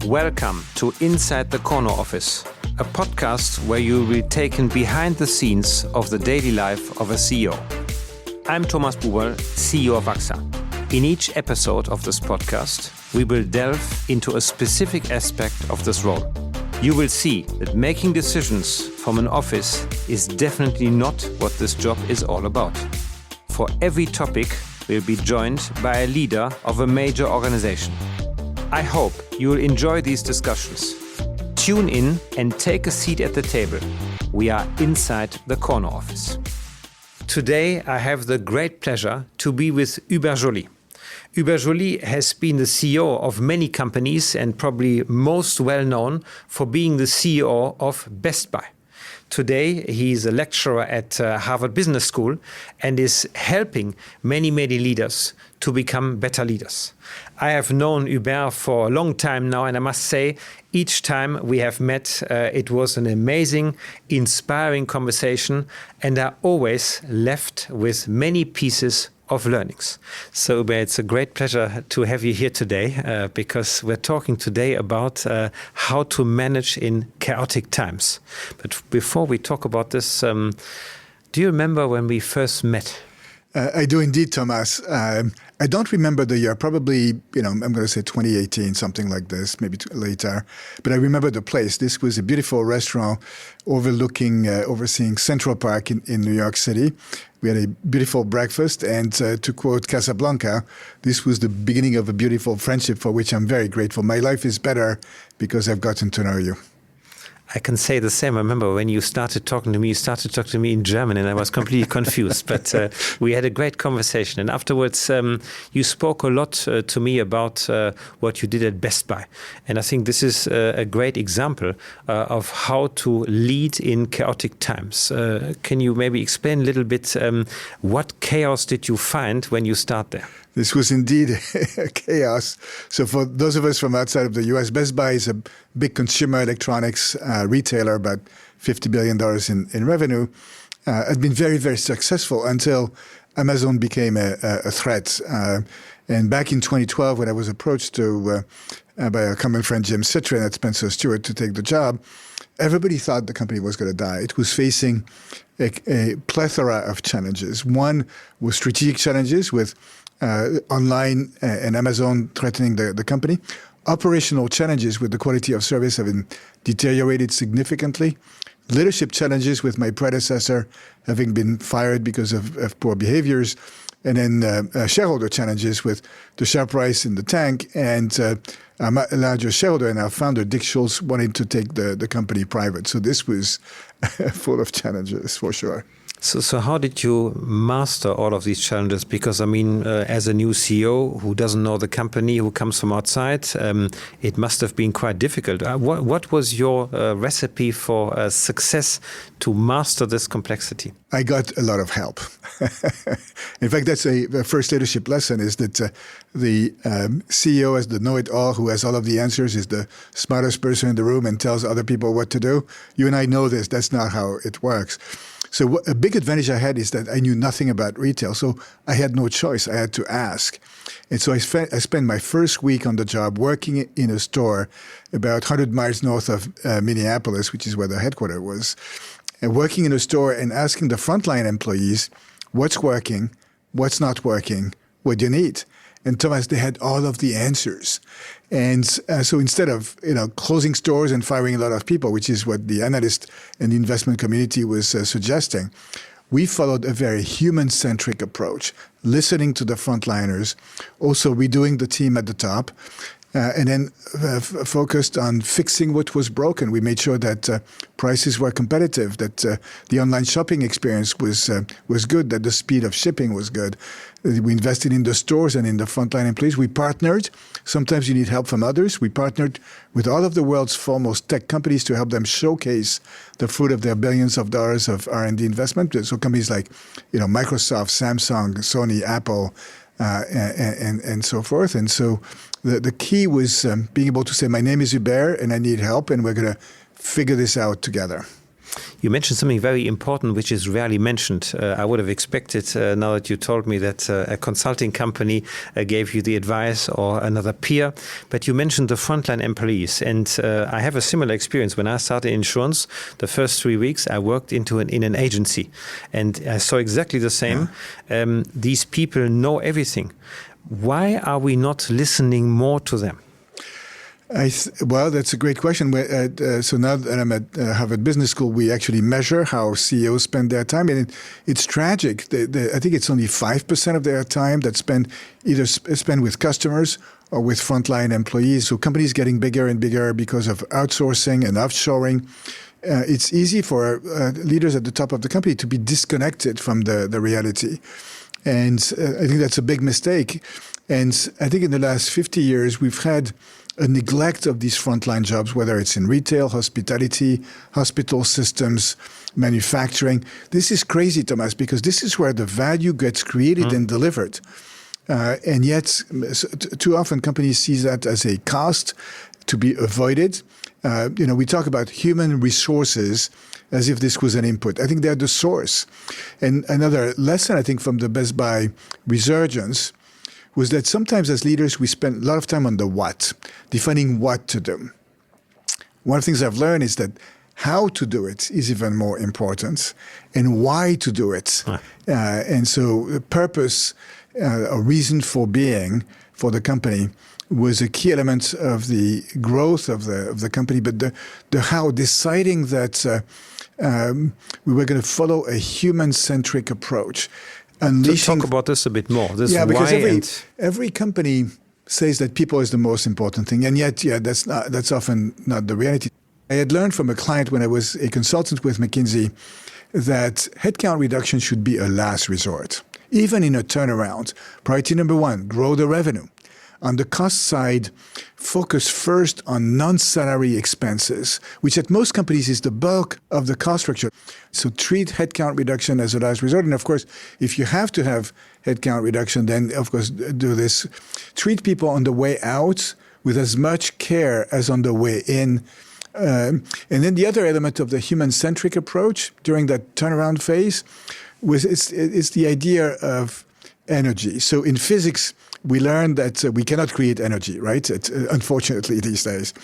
Welcome to Inside the Corner Office, a podcast where you will be taken behind the scenes of the daily life of a CEO. I'm Thomas Buberl, CEO of AXA. In each episode of this podcast, we will delve into a specific aspect of this role. You will see that making decisions from an office is definitely not what this job is all about. For every topic, we'll be joined by a leader of a major organization. I hope you will enjoy these discussions. Tune in and take a seat at the table. We are inside the corner office. Today, I have the great pleasure to be with Hubert Joly. Hubert Joly has been the CEO of many companies and probably most well known for being the CEO of Best Buy. Today, he is a lecturer at Harvard Business School and is helping many leaders to become better leaders. I have known Hubert for a long time now, and I must say, each time we have met, it was an amazing, inspiring conversation, and I always left with many pieces of learnings. So Hubert, it's a great pleasure to have you here today because we're talking today about how to manage in chaotic times. But before we talk about this, do you remember when we first met? I do indeed, Thomas. I don't remember the year, probably, I'm going to say 2018, something like this, maybe later. But I remember the place. This was a beautiful restaurant overseeing Central Park in New York City. We had a beautiful breakfast, and to quote Casablanca, this was the beginning of a beautiful friendship for which I'm very grateful. My life is better because I've gotten to know you. I can say the same. I remember when you started talking to me in German, and I was completely confused. But we had a great conversation. And afterwards, you spoke a lot to me about what you did at Best Buy. And I think this is a great example of how to lead in chaotic times. Can you maybe explain a little bit what chaos did you find when you start there? This was indeed a chaos. So for those of us from outside of the US, Best Buy is a big consumer electronics retailer, about $50 billion in revenue. Had been very, very successful until Amazon became a threat. And back in 2012, when I was approached by a common friend, Jim Citrin at Spencer Stewart, to take the job, everybody thought the company was going to die. It was facing a plethora of challenges. One was strategic challenges with online and Amazon threatening the company. Operational challenges with the quality of service having deteriorated significantly. Leadership challenges with my predecessor having been fired because of poor behaviors. And then shareholder challenges with the share price in the tank and a larger shareholder and our founder, Dick Schultz, wanting to take the company private. So this was full of challenges for sure. So how did you master all of these challenges? Because, as a new CEO who doesn't know the company, who comes from outside, it must have been quite difficult. What was your recipe for success to master this complexity? I got a lot of help. In fact, that's a first leadership lesson, is that the CEO as the know-it-all who has all of the answers, is the smartest person in the room and tells other people what to do. You and I know this. That's not how it works. So a big advantage I had is that I knew nothing about retail, so I had no choice. I had to ask. And so I spent my first week on the job working in a store about 100 miles north of Minneapolis, which is where the headquarters was, and working in a store and asking the frontline employees, what's working, what's not working, what do you need? And Thomas, they had all of the answers. And so instead of closing stores and firing a lot of people, which is what the analyst and the investment community was suggesting, we followed a very human-centric approach, listening to the frontliners, also redoing the team at the top, and then focused on fixing what was broken. We made sure that prices were competitive, that the online shopping experience was good, that the speed of shipping was good. We invested in the stores and in the frontline employees. We partnered. Sometimes you need help from others. We partnered with all of the world's foremost tech companies to help them showcase the fruit of their billions of dollars of R&D investment. So companies like Microsoft, Samsung, Sony, Apple, and so forth. And so the key was being able to say, my name is Hubert and I need help, and we're going to figure this out together. You mentioned something very important, which is rarely mentioned. I would have expected, now that you told me that a consulting company gave you the advice or another peer, but you mentioned the frontline employees. And I have a similar experience. When I started insurance, the first 3 weeks I worked in an agency, and I saw exactly the same. Yeah. These people know everything. Why are we not listening more to them? Well, that's a great question. So now that I'm at Harvard Business School, we actually measure how CEOs spend their time. And it's tragic. I think it's only 5% of their time that either spend with customers or with frontline employees. So companies getting bigger and bigger because of outsourcing and offshoring. It's easy for leaders at the top of the company to be disconnected from the reality. And I think that's a big mistake. And I think in the last 50 years, we've had a neglect of these frontline jobs, whether it's in retail, hospitality, hospital systems, manufacturing. This is crazy, Thomas, because this is where the value gets created and delivered. And yet, too often companies see that as a cost to be avoided. We talk about human resources as if this was an input. I think they're the source. And another lesson, I think, from the Best Buy resurgence was that sometimes as leaders, we spend a lot of time on the what, defining what to do. One of the things I've learned is that how to do it is even more important, and why to do it. And so the purpose, a reason for being for the company was a key element of the growth of the company. But the how, deciding that we were going to follow a human-centric approach. Let's talk about this a bit more. Because every company says that people is the most important thing, and yet, that's often not the reality. I had learned from a client when I was a consultant with McKinsey that headcount reduction should be a last resort, even in a turnaround. Priority number one: grow the revenue. On the cost side, focus first on non-salary expenses, which at most companies is the bulk of the cost structure. So treat headcount reduction as a last resort. And of course, if you have to have headcount reduction, then of course do this. Treat people on the way out with as much care as on the way in. And then the other element of the human-centric approach during that turnaround phase is the idea of energy. So in physics, we learned that we cannot create energy, right? Unfortunately, these days.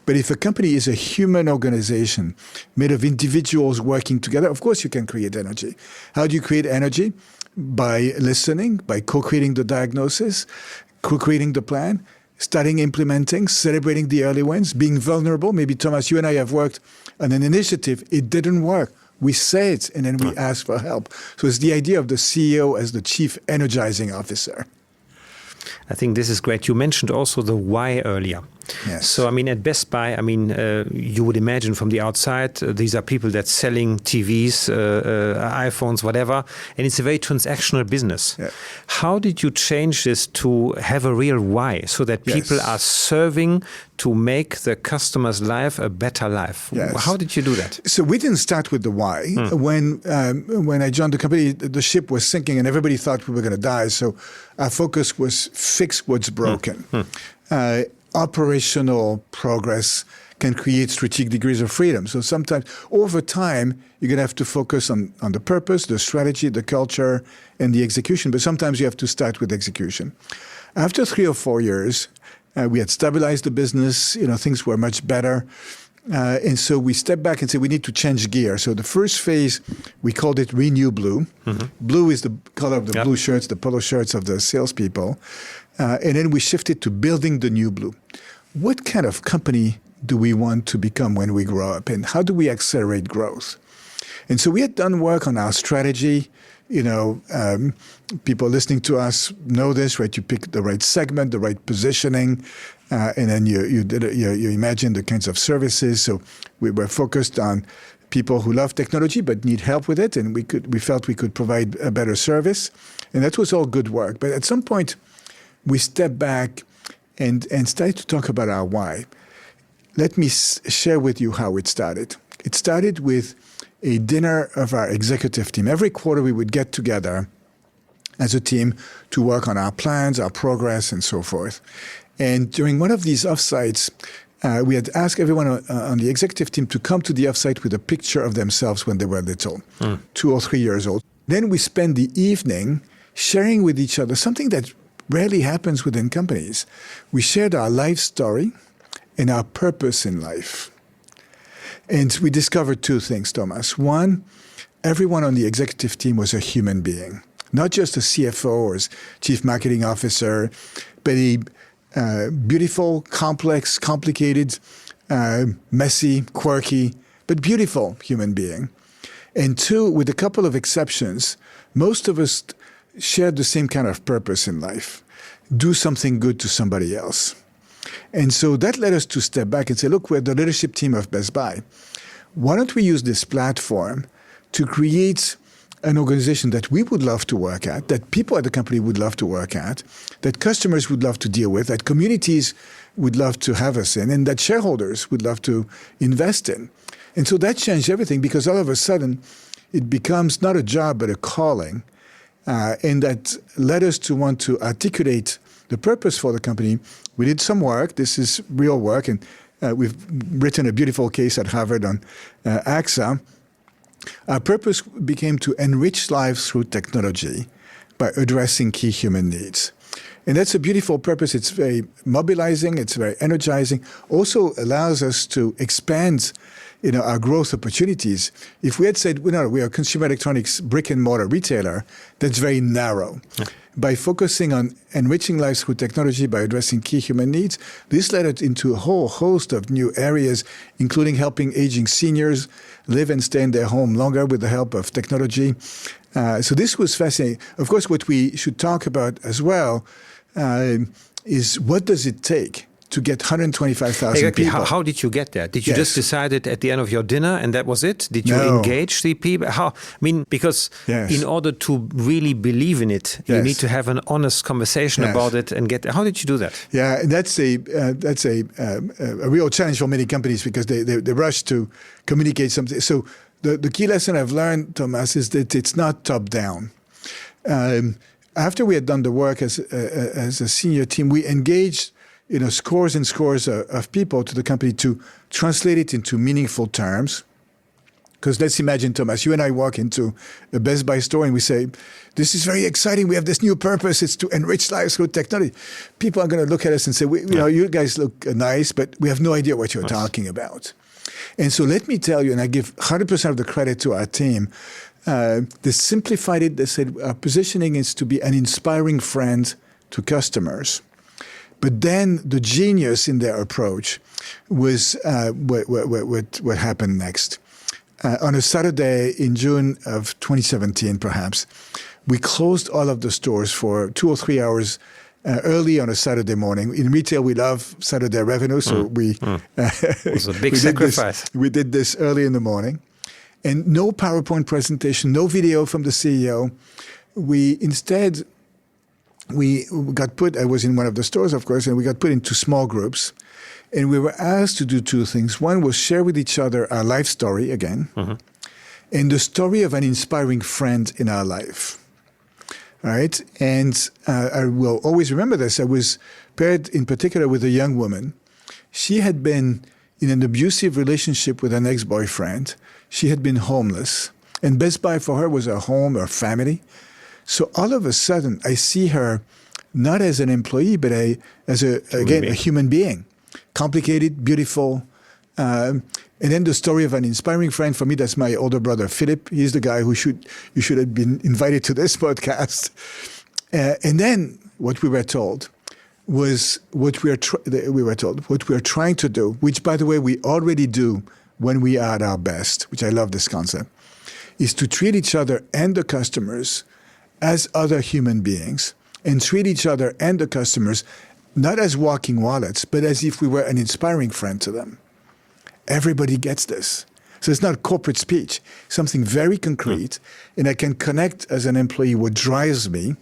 But if a company is a human organization made of individuals working together, of course you can create energy. How do you create energy? By listening, by co-creating the diagnosis, co-creating the plan, starting implementing, celebrating the early wins, being vulnerable. Maybe, Thomas, you and I have worked on an initiative. It didn't work. We say it, and then we ask for help. So it's the idea of the CEO as the chief energizing officer. I think this is great. You mentioned also the why earlier. Yes. So, at Best Buy, you would imagine from the outside, these are people that's selling TVs, iPhones, whatever, and it's a very transactional business. Yeah. How did you change this to have a real why so that people are serving to make the customer's life a better life? Yes. How did you do that? So we didn't start with the why. When I joined the company, the ship was sinking and everybody thought we were going to die. So our focus was fix what's broken. Operational progress can create strategic degrees of freedom. So sometimes, over time, you're going to have to focus on the purpose, the strategy, the culture, and the execution. But sometimes you have to start with execution. After 3 or 4 years, we had stabilized the business. Things were much better. And so we stepped back and said, we need to change gear. So the first phase, we called it Renew Blue. Blue is the color of the blue shirts, the polo shirts of the salespeople. And then we shifted to building the new blue. What kind of company do we want to become when we grow up? And how do we accelerate growth? And so we had done work on our strategy. People listening to us know this, right? You pick the right segment, the right positioning, and then you imagine the kinds of services. So we were focused on people who love technology but need help with it, and we felt we could provide a better service. And that was all good work. But at some point, we stepped back and started to talk about our why. Let me share with you how it started. It started with a dinner of our executive team. Every quarter we would get together as a team to work on our plans, our progress, and so forth. And during one of these offsites, we had asked everyone on the executive team to come to the offsite with a picture of themselves when they were little, 2 or 3 years old. Then we spent the evening sharing with each other something that rarely happens within companies. We shared our life story and our purpose in life. And we discovered 2 things, Thomas. One, everyone on the executive team was a human being, not just a CFO or chief marketing officer, but a beautiful, complex, complicated, messy, quirky, but beautiful human being. And 2, with a couple of exceptions, most of us shared the same kind of purpose in life. Do something good to somebody else. And so that led us to step back and say, look, we're the leadership team of Best Buy. Why don't we use this platform to create an organization that we would love to work at, that people at the company would love to work at, that customers would love to deal with, that communities would love to have us in, and that shareholders would love to invest in. And so that changed everything, because all of a sudden it becomes not a job but a calling. And that led us to want to articulate the purpose for the company. We did some work. This is real work. And we've written a beautiful case at Harvard on AXA. Our purpose became to enrich lives through technology by addressing key human needs. And that's a beautiful purpose. It's very mobilizing. It's very energizing. Also allows us to expand our growth opportunities. If we had said, we are a consumer electronics brick and mortar retailer, that's very narrow. Yeah. By focusing on enriching lives through technology, by addressing key human needs, this led us into a whole host of new areas, including helping aging seniors live and stay in their home longer with the help of technology. So this was fascinating. Of course, what we should talk about as well is what does it take to get 125,000 people. How did you get there? Did you just decide it at the end of your dinner and that was it? Did you engage the people? Because in order to really believe in it, you need to have an honest conversation about it and get there. How did you do that? Yeah, and that's a real challenge for many companies, because they rush to communicate something. So the key lesson I've learned, Thomas, is that it's not top down. After we had done the work as a senior team, we engaged scores and scores of people to the company to translate it into meaningful terms. Because let's imagine, Thomas, you and I walk into a Best Buy store and we say, this is very exciting. We have this new purpose. It's to enrich lives through technology. People are going to look at us and say, you guys look nice, but we have no idea what you're talking about. And so let me tell you, and I give 100% of the credit to our team, they simplified it. They said our positioning is to be an inspiring friend to customers. But then the genius in their approach was what happened next. On a Saturday in June of 2017, perhaps, we closed all of the stores for 2 or 3 hours early on a Saturday morning. In retail, we love Saturday revenue, so it was a big sacrifice. We did this early in the morning. And no PowerPoint presentation, no video from the CEO. We got put, I was in one of the stores, of course, and we got put into small groups. And we were asked to do 2 things. One was share with each other our life story again, and the story of an inspiring friend in our life. All right? And I will always remember this. I was paired in particular with a young woman. She had been in an abusive relationship with an ex-boyfriend. She had been homeless. And Best Buy for her was her home, her family. So all of a sudden, I see her not as an employee, but as a human being. Complicated, beautiful. And then the story of an inspiring friend. For me, that's my older brother, Philip. He's the guy you should have been invited to this podcast. And then what we were told was what we are trying to do, which, by the way, we already do when we are at our best, which I love this concept, is to treat each other and the customers as other human beings, and treat each other and the customers not as walking wallets, but as if we were an inspiring friend to them. Everybody gets this. So it's not corporate speech, something very concrete, and I can connect as an employee what drives me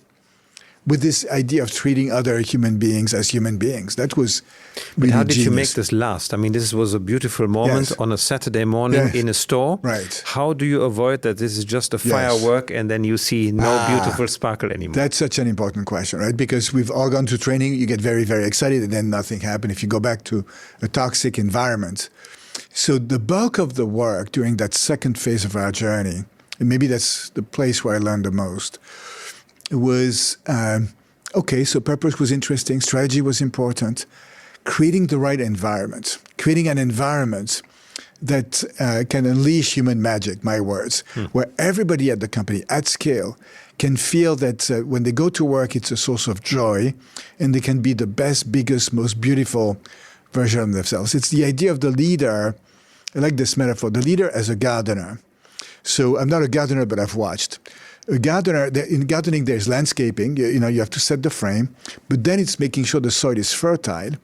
with this idea of treating other human beings as human beings. That was But really how did you make genius. this last? I mean, this was a beautiful moment Yes. on a Saturday morning Yes. in a store. Right. How do you avoid that this is just a Yes. firework and then you see no beautiful sparkle anymore? That's such an important question, right? Because we've all gone to training, you get very, very excited, and then nothing happened if you go back to a toxic environment. So the bulk of the work during that second phase of our journey, and maybe that's the place where I learned the most, was, okay, so purpose was interesting, strategy was important, creating the right environment, creating an environment that can unleash human magic, my words, where everybody at the company at scale can feel that when they go to work, it's a source of joy and they can be the best, biggest, most beautiful version of themselves. It's the idea of the leader. I like this metaphor, the leader as a gardener. So I'm not a gardener, but I've watched. A gardener, in gardening, there's landscaping. You have to set the frame, but then it's making sure the soil is fertile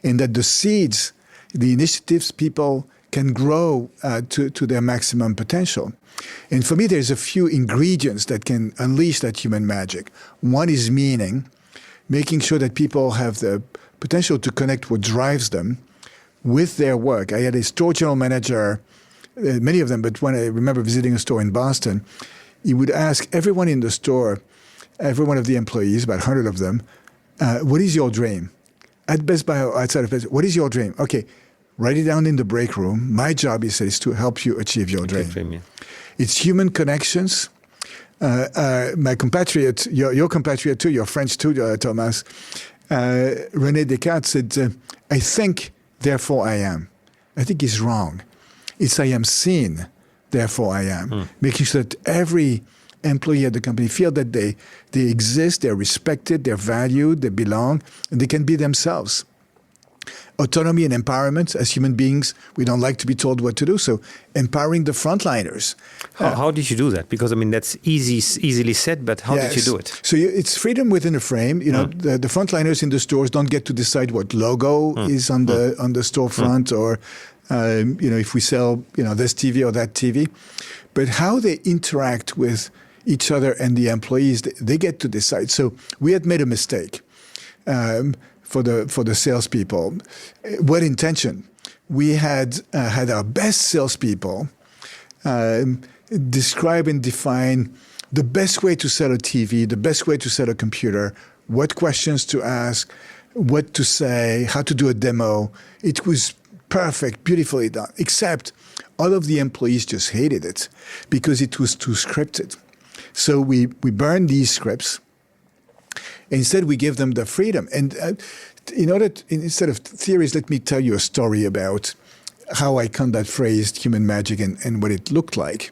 and that the seeds, the initiatives, people can grow to their maximum potential. And for me, there's a few ingredients that can unleash that human magic. One is meaning, making sure that people have the potential to connect what drives them with their work. I had a store general manager, many of them, but when I remember visiting a store in Boston, he would ask everyone in the store, every one of the employees, about 100 of them, what is your dream? At Best Buy or outside of Best Buy, what is your dream? Okay, write it down in the break room. My job, he says, is to help you achieve your dream. It's human connections. My compatriot, your compatriot too, your French too, Thomas, René Descartes said, I think, therefore I am. I think he's wrong. It's I am seen, therefore I am. Making sure that every employee at the company feel that they exist, they're respected, they're valued, they belong, and they can be themselves. Autonomy and empowerment. As human beings, we don't like to be told what to do. So empowering the frontliners. How did you do that? Because, I mean, that's easily said, but how did you do it? So it's freedom within a frame. The frontliners in the stores don't get to decide what logo is on the storefront or, if we sell, this TV or that TV. But how they interact with each other and the employees, they get to decide. So we had made a mistake. For the salespeople. What intention? We had our best salespeople describe and define the best way to sell a TV, the best way to sell a computer, what questions to ask, what to say, how to do a demo. It was perfect, beautifully done, except all of the employees just hated it because it was too scripted. So we burned these scripts. Instead, we give them the freedom. And instead of theories, let me tell you a story about how I coined that phrase, human magic, and what it looked like.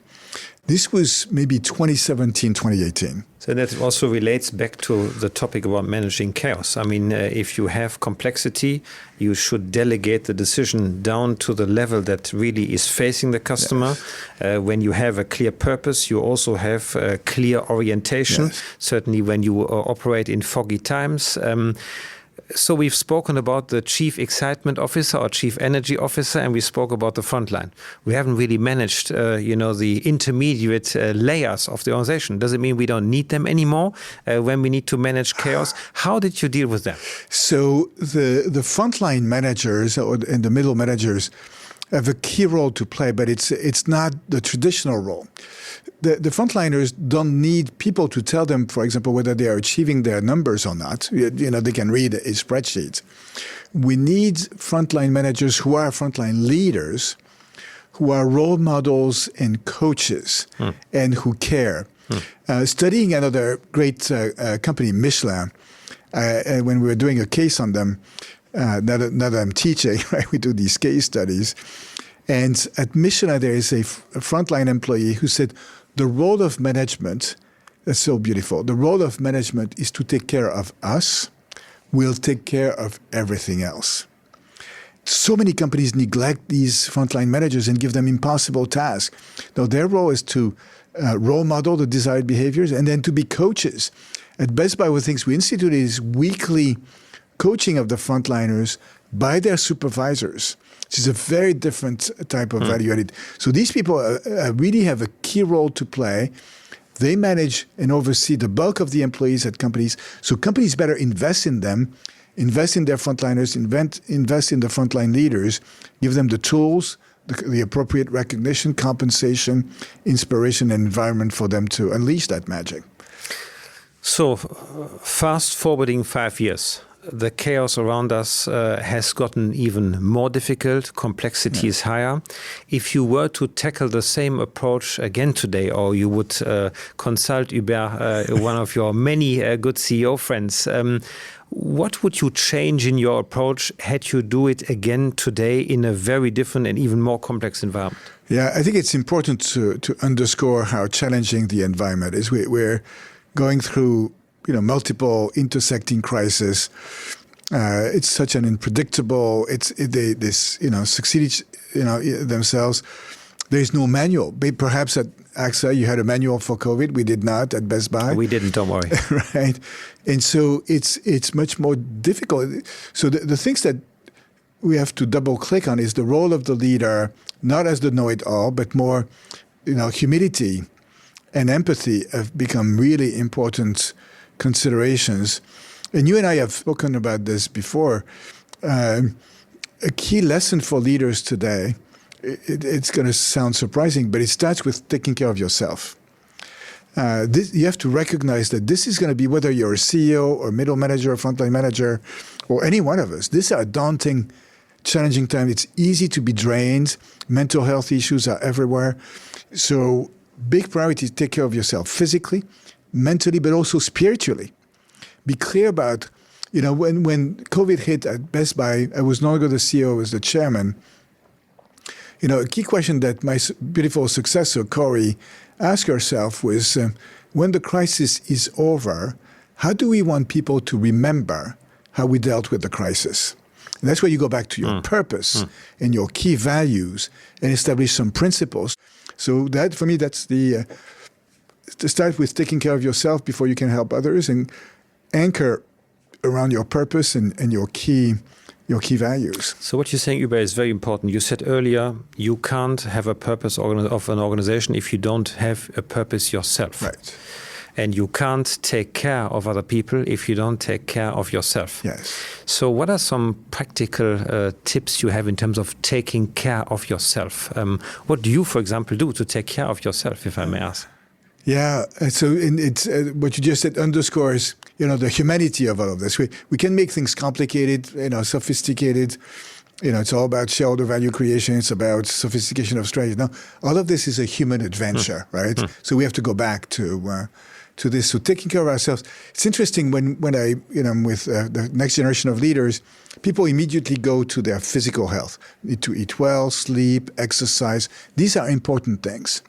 This was maybe 2017, 2018. So that also relates back to the topic about managing chaos. I mean, if you have complexity, you should delegate the decision down to the level that really is facing the customer. Yes. When you have a clear purpose, you also have a clear orientation. Yes. Certainly when you operate in foggy times. So we've spoken about the chief excitement officer or chief energy officer, and we spoke about the frontline. We haven't really managed, the intermediate layers of the organization. Does it mean we don't need them anymore when we need to manage chaos? How did you deal with that? So the frontline managers and the middle managers have a key role to play, but it's not the traditional role. The frontliners don't need people to tell them, for example, whether they are achieving their numbers or not. They can read a spreadsheet. We need frontline managers who are frontline leaders, who are role models and coaches, and who care. Studying another great company, Michelin, when we were doing a case on them, now that I'm teaching, right, we do these case studies. And at Michelin, there is a frontline employee who said, the role of management, that's so beautiful, the role of management is to take care of us. We'll take care of everything else. So many companies neglect these frontline managers and give them impossible tasks. Now, their role is to role model the desired behaviors and then to be coaches. At Best Buy, one of the things we instituted is weekly coaching of the frontliners by their supervisors, which is a very different type of value added. So these people really have a key role to play They manage and oversee the bulk of the employees at companies. So companies better invest in them, invest in their frontliners, invest in the frontline leaders, give them the tools, the appropriate recognition, compensation, inspiration, and environment for them to unleash that magic. So, fast forwarding 5 years, the chaos around us has gotten even more difficult, complexity is higher. If you were to tackle the same approach again today, or you would consult Hubert, one of your many good CEO friends, what would you change in your approach had you do it again today in a very different and even more complex environment? Yeah, I think it's important to underscore how challenging the environment is. We're going through, multiple intersecting crises. It's such an unpredictable. They succeed themselves. There is no manual. Perhaps at AXA you had a manual for COVID. We did not at Best Buy. We didn't. Don't worry. Right, and so it's much more difficult. So the things that we have to double click on is the role of the leader, not as the know-it-all, but more, humility and empathy have become really important considerations. And you and I have spoken about this before. A key lesson for leaders today, it's going to sound surprising, but it starts with taking care of yourself. You have to recognize that this is going to be, whether you're a CEO or middle manager or frontline manager or any one of us, these are daunting, challenging times. It's easy to be drained. Mental health issues are everywhere. So big priority is take care of yourself physically, mentally, but also spiritually. Be clear about, when COVID hit at Best Buy, I was no longer the CEO, I was the chairman. A key question that my beautiful successor, Corey, asked herself was, when the crisis is over, how do we want people to remember how we dealt with the crisis? And that's where you go back to your purpose and your key values and establish some principles. So that, for me, that's to start with taking care of yourself before you can help others, and anchor around your purpose and your key values. So what you're saying, Hubert, is very important. You said earlier, you can't have a purpose of an organization if you don't have a purpose yourself. Right. And you can't take care of other people if you don't take care of yourself. Yes. So what are some practical tips you have in terms of taking care of yourself? What do you, for example, do to take care of yourself, if I may ask? Yeah, so it's what you just said underscores, the humanity of all of this. We can make things complicated, sophisticated. It's all about shareholder value creation. It's about sophistication of strategy. No, all of this is a human adventure, right? So we have to go back to this. So taking care of ourselves. It's interesting when I, with the next generation of leaders, people immediately go to their physical health. Need to eat well, sleep, exercise. These are important things.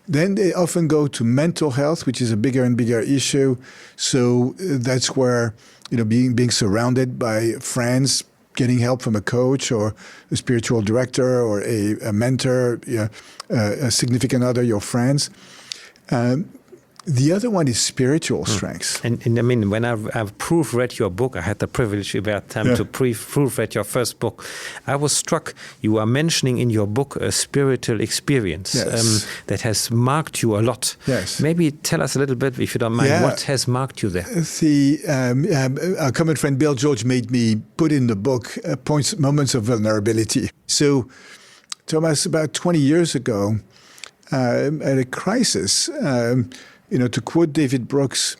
Then they often go to mental health, which is a bigger and bigger issue. So that's where, being surrounded by friends, getting help from a coach or a spiritual director or a mentor, a significant other, your friends. The other one is spiritual strengths. And I mean, when I've proofread your book, I had the privilege about time to proofread your first book. I was struck. You are mentioning in your book a spiritual experience that has marked you a lot. Yes. Maybe tell us a little bit, if you don't mind, what has marked you there? Our common friend Bill George made me put in the book moments of vulnerability. So, Thomas, about 20 years ago, at a crisis, to quote David Brooks,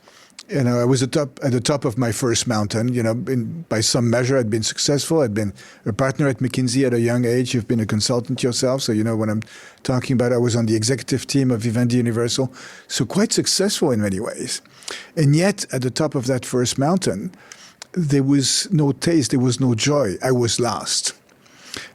I was at the top of my first mountain. By some measure, I'd been successful. I'd been a partner at McKinsey at a young age. You've been a consultant yourself, so you know what I'm talking about. I was on the executive team of Vivendi Universal, so quite successful in many ways. And yet, at the top of that first mountain, there was no taste, there was no joy. I was lost.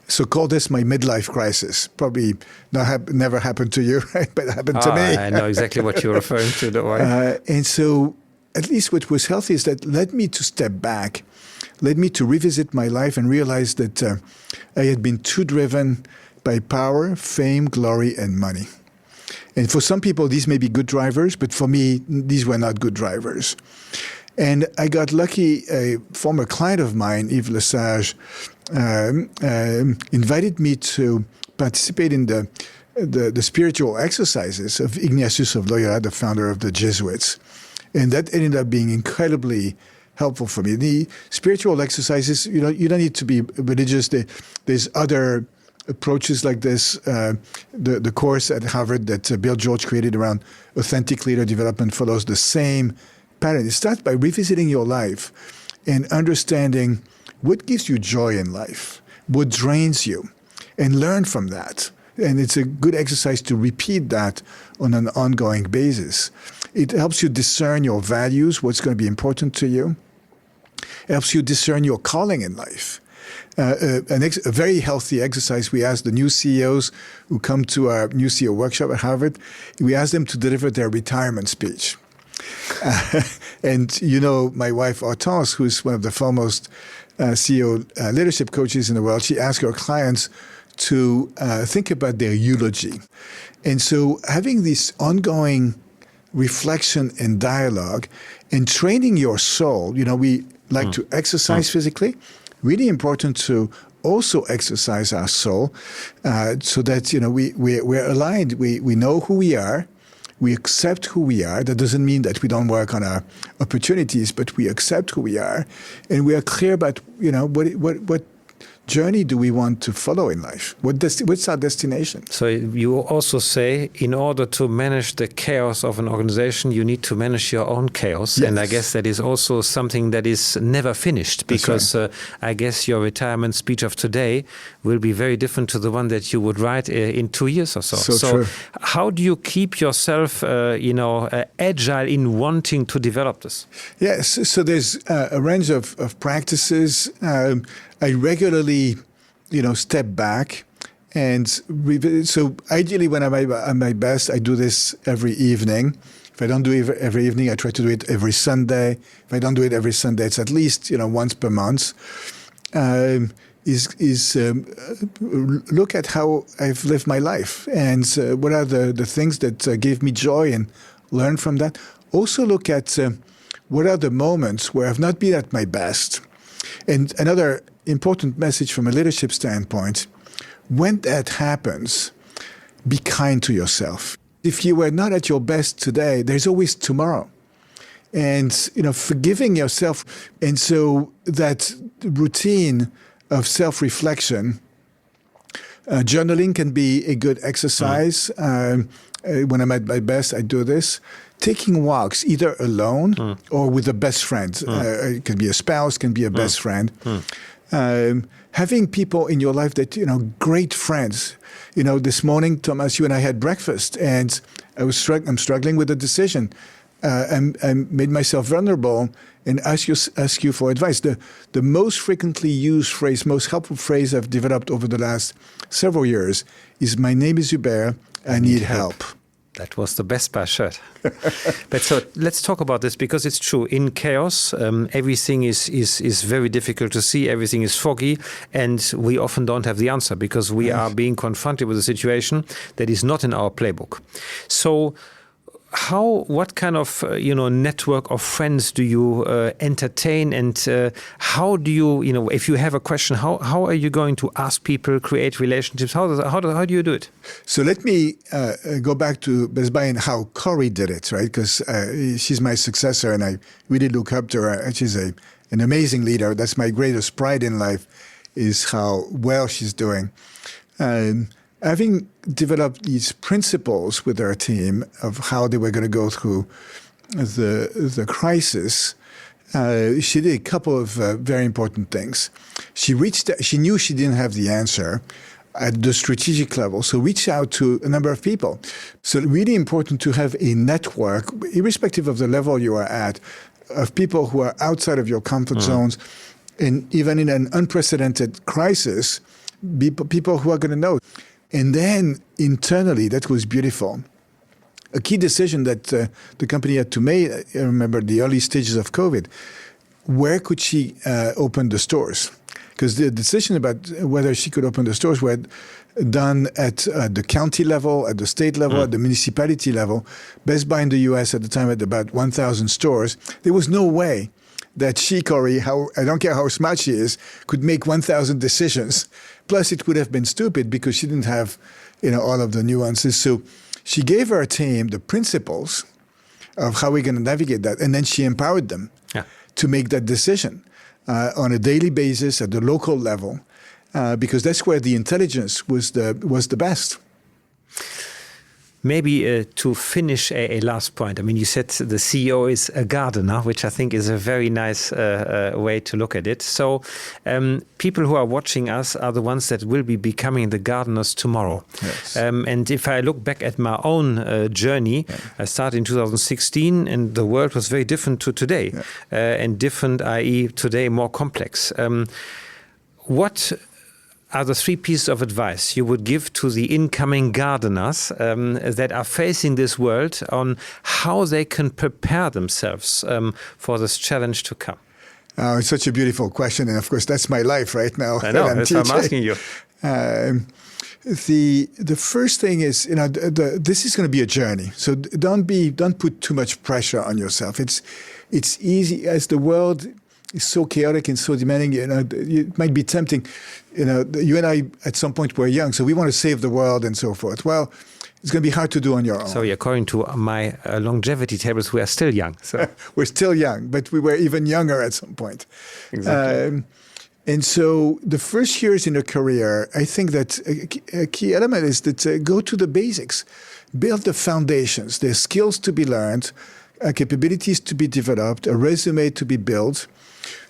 So call this my midlife crisis. Probably never happened to you, right? But it happened to me. I know exactly what you're referring to, don't worry. And so at least what was healthy is that led me to step back, led me to revisit my life and realize that I had been too driven by power, fame, glory, and money. And for some people, these may be good drivers, but for me, these were not good drivers. And I got lucky. A former client of mine, Yves Lesage, invited me to participate in the the spiritual exercises of Ignatius of Loyola, the founder of the Jesuits. And that ended up being incredibly helpful for me. The spiritual exercises, you don't need to be religious. There's other approaches like this. The course at Harvard that Bill George created around authentic leader development follows the same pattern. It starts by revisiting your life and understanding what gives you joy in life, what drains you, and learn from that. And it's a good exercise to repeat that on an ongoing basis. It helps you discern your values, what's going to be important to you. It helps you discern your calling in life. A very healthy exercise, we ask the new CEOs who come to our new CEO workshop at Harvard, we ask them to deliver their retirement speech. And my wife, Hortense, who's one of the foremost CEO leadership coaches in the world, she asks her clients to think about their eulogy. And so having this ongoing reflection and dialogue and training your soul, we like to exercise physically, really important to also exercise our soul so that, we're aligned. We know who we are. We accept who we are. That doesn't mean that we don't work on our opportunities, but we accept who we are. And we are clear about, what journey do we want to follow in life? What's our destination? So you also say, in order to manage the chaos of an organization, you need to manage your own chaos. Yes. And I guess that is also something that is never finished, because right. I guess your retirement speech of today will be very different to the one that you would write in 2 years or so. So true. How do you keep yourself, agile in wanting to develop this? Yes. So there's a range of practices. I regularly, step back, and so ideally when I'm at my best, I do this every evening. If I don't do it every evening, I try to do it every Sunday. If I don't do it every Sunday, it's at least once per month. Look at how I've lived my life and what are the things that gave me joy, and learn from that. Also look at what are the moments where I've not been at my best. And another important message from a leadership standpoint, when that happens, be kind to yourself. If you were not at your best today, there's always tomorrow. And, forgiving yourself. And so that routine of self-reflection, journaling can be a good exercise. When I'm at my best, I do this. Taking walks, either alone or with a best friend. It can be a spouse, can be a best friend. Having people in your life that, great friends. This morning, Thomas, you and I had breakfast, and I'm struggling with a decision. I made myself vulnerable and ask you for advice. The most frequently used phrase, most helpful phrase I've developed over the last several years is, "My name is Hubert, I need help." That was the Best Buy shirt. But so let's talk about this, because it's true. In chaos, everything is very difficult to see. Everything is foggy, and we often don't have the answer, because we are being confronted with a situation that is not in our playbook. So what kind of network of friends do you entertain, and how do you if you have a question, how are you going to ask people, create relationships? How do you do it? So let me go back to Best Buy and how Corey did it, right? Because she's my successor, and I really look up to her. And she's an amazing leader. That's my greatest pride in life, is how well she's doing. Having developed these principles with our team of how they were going to go through the crisis, she did a couple of very important things. She knew she didn't have the answer at the strategic level, so reached out to a number of people. So really important to have a network, irrespective of the level you are at, of people who are outside of your comfort zones, and even in an unprecedented crisis, people who are going to know. And then internally, that was beautiful. A key decision that the company had to make, I remember the early stages of COVID, where could she open the stores? Because the decision about whether she could open the stores were done at the county level, at the state level, at the municipality level. Best Buy in the US at the time had about 1,000 stores. There was no way that she, Corey, I don't care how smart she is, could make 1,000 decisions. Plus, it would have been stupid, because she didn't have, all of the nuances. So she gave her team the principles of how we're going to navigate that, and then she empowered them to make that decision on a daily basis at the local level, because that's where the intelligence was the best. Maybe to finish a last point. I mean, you said the CEO is a gardener, which I think is a very nice way to look at it. So people who are watching us are the ones that will be becoming the gardeners tomorrow. Yes. And if I look back at my own journey, I started in 2016 and the world was very different to today. And different, i.e. today more complex. What are the 3 pieces of advice you would give to the incoming gardeners that are facing this world on how they can prepare themselves for this challenge to come? It's such a beautiful question. And of course, that's my life right now. I know, that's what I'm asking you. The first thing is, this is going to be a journey. So don't put too much pressure on yourself. It's easy as the world is so chaotic and so demanding. It might be tempting. You and I at some point were young, so we want to save the world and so forth. Well, it's going to be hard to do on your own. So according to my longevity tables, we are still young. So we're still young, but we were even younger at some point. Exactly. And so the first years in a career, I think that a key element is that go to the basics, build the foundations. There's skills to be learned, capabilities to be developed, a resume to be built.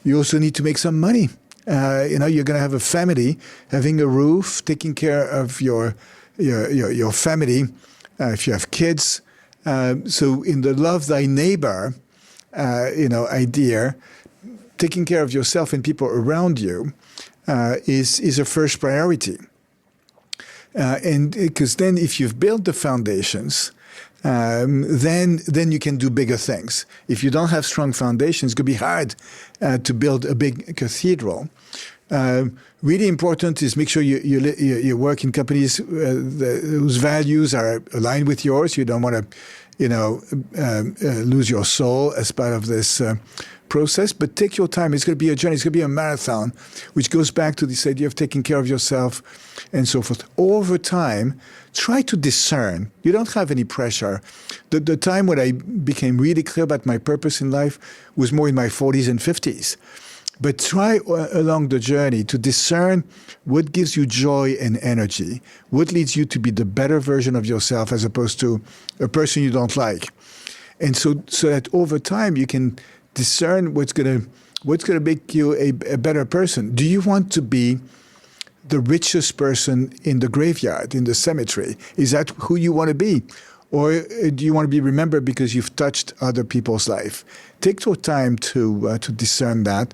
You also need to make some money. You're going to have a family, having a roof, taking care of your family, if you have kids. So in the love thy neighbor, idea, taking care of yourself and people around you is a first priority. And because then if you've built the foundations, then you can do bigger things. If you don't have strong foundations, it's going to be hard to build a big cathedral. Really important is make sure you work in companies whose values are aligned with yours. You don't want to, lose your soul as part of this process. But take your time. It's going to be a journey. It's going to be a marathon, which goes back to this idea of taking care of yourself and so forth. Over time, try to discern. You don't have any pressure. The time when I became really clear about my purpose in life was more in my 40s and 50s. But try along the journey to discern what gives you joy and energy, what leads you to be the better version of yourself as opposed to a person you don't like. And so that over time you can discern what's going to make you a better person. Do you want to be the richest person in the graveyard, in the cemetery? Is that who you want to be? Or do you want to be remembered because you've touched other people's life? Take your time to discern that.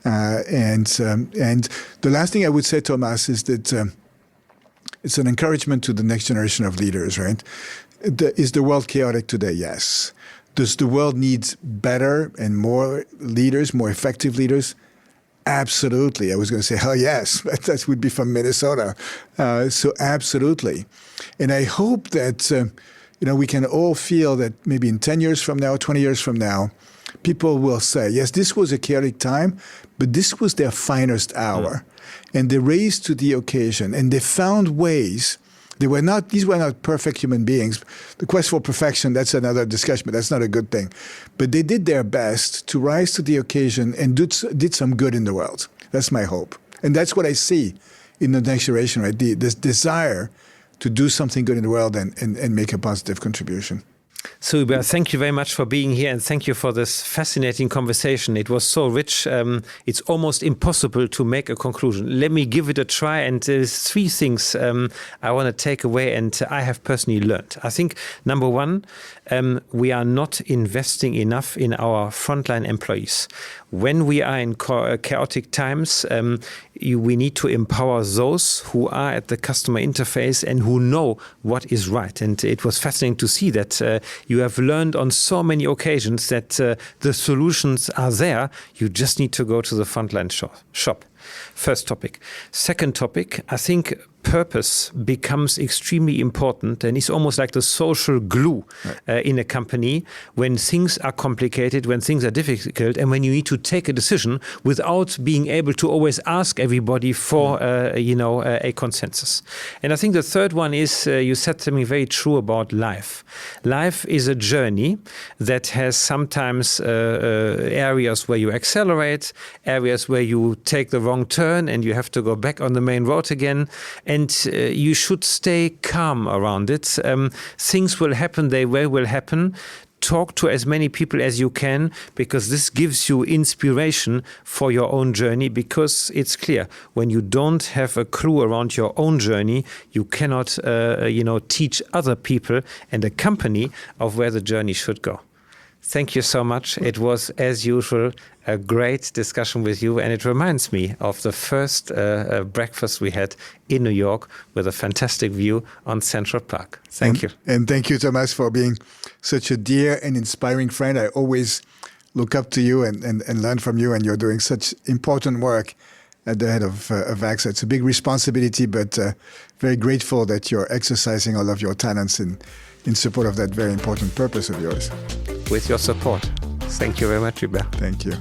And the last thing I would say, Thomas, is that it's an encouragement to the next generation of leaders, right? Is the world chaotic today? Yes. Does the world need better and more leaders, more effective leaders? Absolutely. I was going to say, hell yes, but that would be from Minnesota. So absolutely. And I hope that, we can all feel that maybe in 10 years from now, 20 years from now, people will say, yes, this was a chaotic time, but this was their finest hour. And they raised to the occasion and they found ways. These were not perfect human beings. The quest for perfection, that's another discussion, but that's not a good thing. But they did their best to rise to the occasion and did some good in the world. That's my hope. And that's what I see in the next generation, right? This desire to do something good in the world and make a positive contribution. So, Hubert, thank you very much for being here and thank you for this fascinating conversation. It was so rich, it's almost impossible to make a conclusion. Let me give it a try, and there's 3 things I want to take away and I have personally learned. I think, number 1, we are not investing enough in our frontline employees. When we are in chaotic times, we need to empower those who are at the customer interface and who know what is right. And it was fascinating to see that you have learned on so many occasions that the solutions are there. You just need to go to the frontline shop. First topic. Second topic, I think purpose becomes extremely important and is almost like the social glue in a company when things are complicated, when things are difficult, and when you need to take a decision without being able to always ask everybody for a consensus. And I think the third one is you said something very true about life. Life is a journey that has sometimes areas where you accelerate, areas where you take the wrong turn and you have to go back on the main road again. And you should stay calm around it. Things will happen, they will happen. Talk to as many people as you can, because this gives you inspiration for your own journey, because it's clear, when you don't have a clue around your own journey, you cannot teach other people and a company of where the journey should go. Thank you so much. It was, as usual, a great discussion with you, and it reminds me of the first breakfast we had in New York with a fantastic view on Central Park. Thank you. And thank you, Thomas, for being such a dear and inspiring friend. I always look up to you and learn from you, and you're doing such important work at the head of AXA. It's a big responsibility, but very grateful that you're exercising all of your talents in support of that very important purpose of yours. With your support. Thank you very much, Hubert. Thank you.